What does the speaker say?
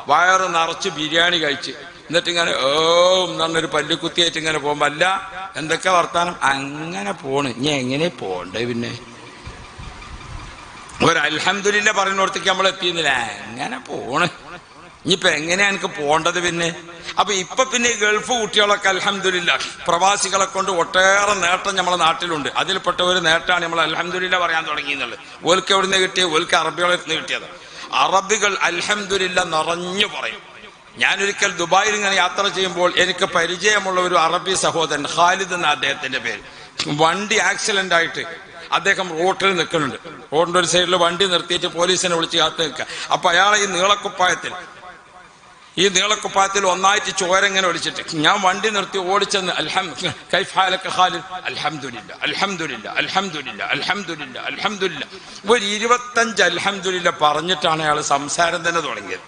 വയറ് നിറച്ച് ബിരിയാണി കഴിച്ച് എന്നിട്ടിങ്ങനെ എന്നൊരു പല്ലുകുത്തിയായിട്ട് ഇങ്ങനെ പോകുമ്പോ അല്ല എന്തൊക്കെ വർത്താനം അങ്ങനെ പോണ്. ഇനി എങ്ങനെ പോണ്ടേ? പിന്നെ ഒരു അൽഹംദുലില്ലാ പറയുന്നിടത്തേക്ക് നമ്മൾ എത്തിയുന്നില്ല. എങ്ങനെ പോണ്? ഇനിയിപ്പൊ എങ്ങനെയാ എനിക്ക് പോണ്ടത്? പിന്നെ അപ്പൊ ഇപ്പൊ പിന്നെ ഗൾഫ് കുട്ടികളൊക്കെ അൽഹംദുലില്ലാ പ്രവാസികളെ കൊണ്ട് ഒട്ടേറെ നേട്ടം നമ്മളെ നാട്ടിലുണ്ട്. അതിൽപ്പെട്ട ഒരു നേട്ടമാണ് നമ്മൾ അൽഹംദുലില്ലാ പറയാൻ തുടങ്ങിയെന്നുള്ളത്. ഓൽക്ക് എവിടുന്ന് കിട്ടിയത്? ഓൽക്ക് അറബികളിൽ നിന്ന് കിട്ടിയത്. അറബികൾ അൽഹംദുലില്ലാ നിറഞ്ഞു പറയും. ഞാനൊരിക്കൽ ദുബായിൽ ഇങ്ങനെ യാത്ര ചെയ്യുമ്പോൾ എനിക്ക് പരിചയമുള്ള ഒരു അറബി സഹോദരൻ, ഖാലിദ് എന്ന അദ്ദേഹത്തിന്റെ പേര്, വണ്ടി ആക്സിഡന്റ് ആയിട്ട് അദ്ദേഹം റോട്ടിൽ നിൽക്കുന്നുണ്ട്. റോഡിന്റെ ഒരു സൈഡിൽ വണ്ടി നിർത്തിയിട്ട് പോലീസിനെ വിളിച്ച് കാത്തു നിൽക്കുക. അപ്പൊ അയാളെ ഈ നീളക്കുപ്പായത്തിൽ ഒന്നായിട്ട് ചോരങ്ങനെ ഒളിച്ചിട്ട് ഞാൻ വണ്ടി നിർത്തി ഓടിച്ചെന്ന് ഒരു 25 അൽഹംദുലില്ലാ പറഞ്ഞിട്ടാണ് അയാൾ സംസാരം തന്നെ തുടങ്ങിയത്.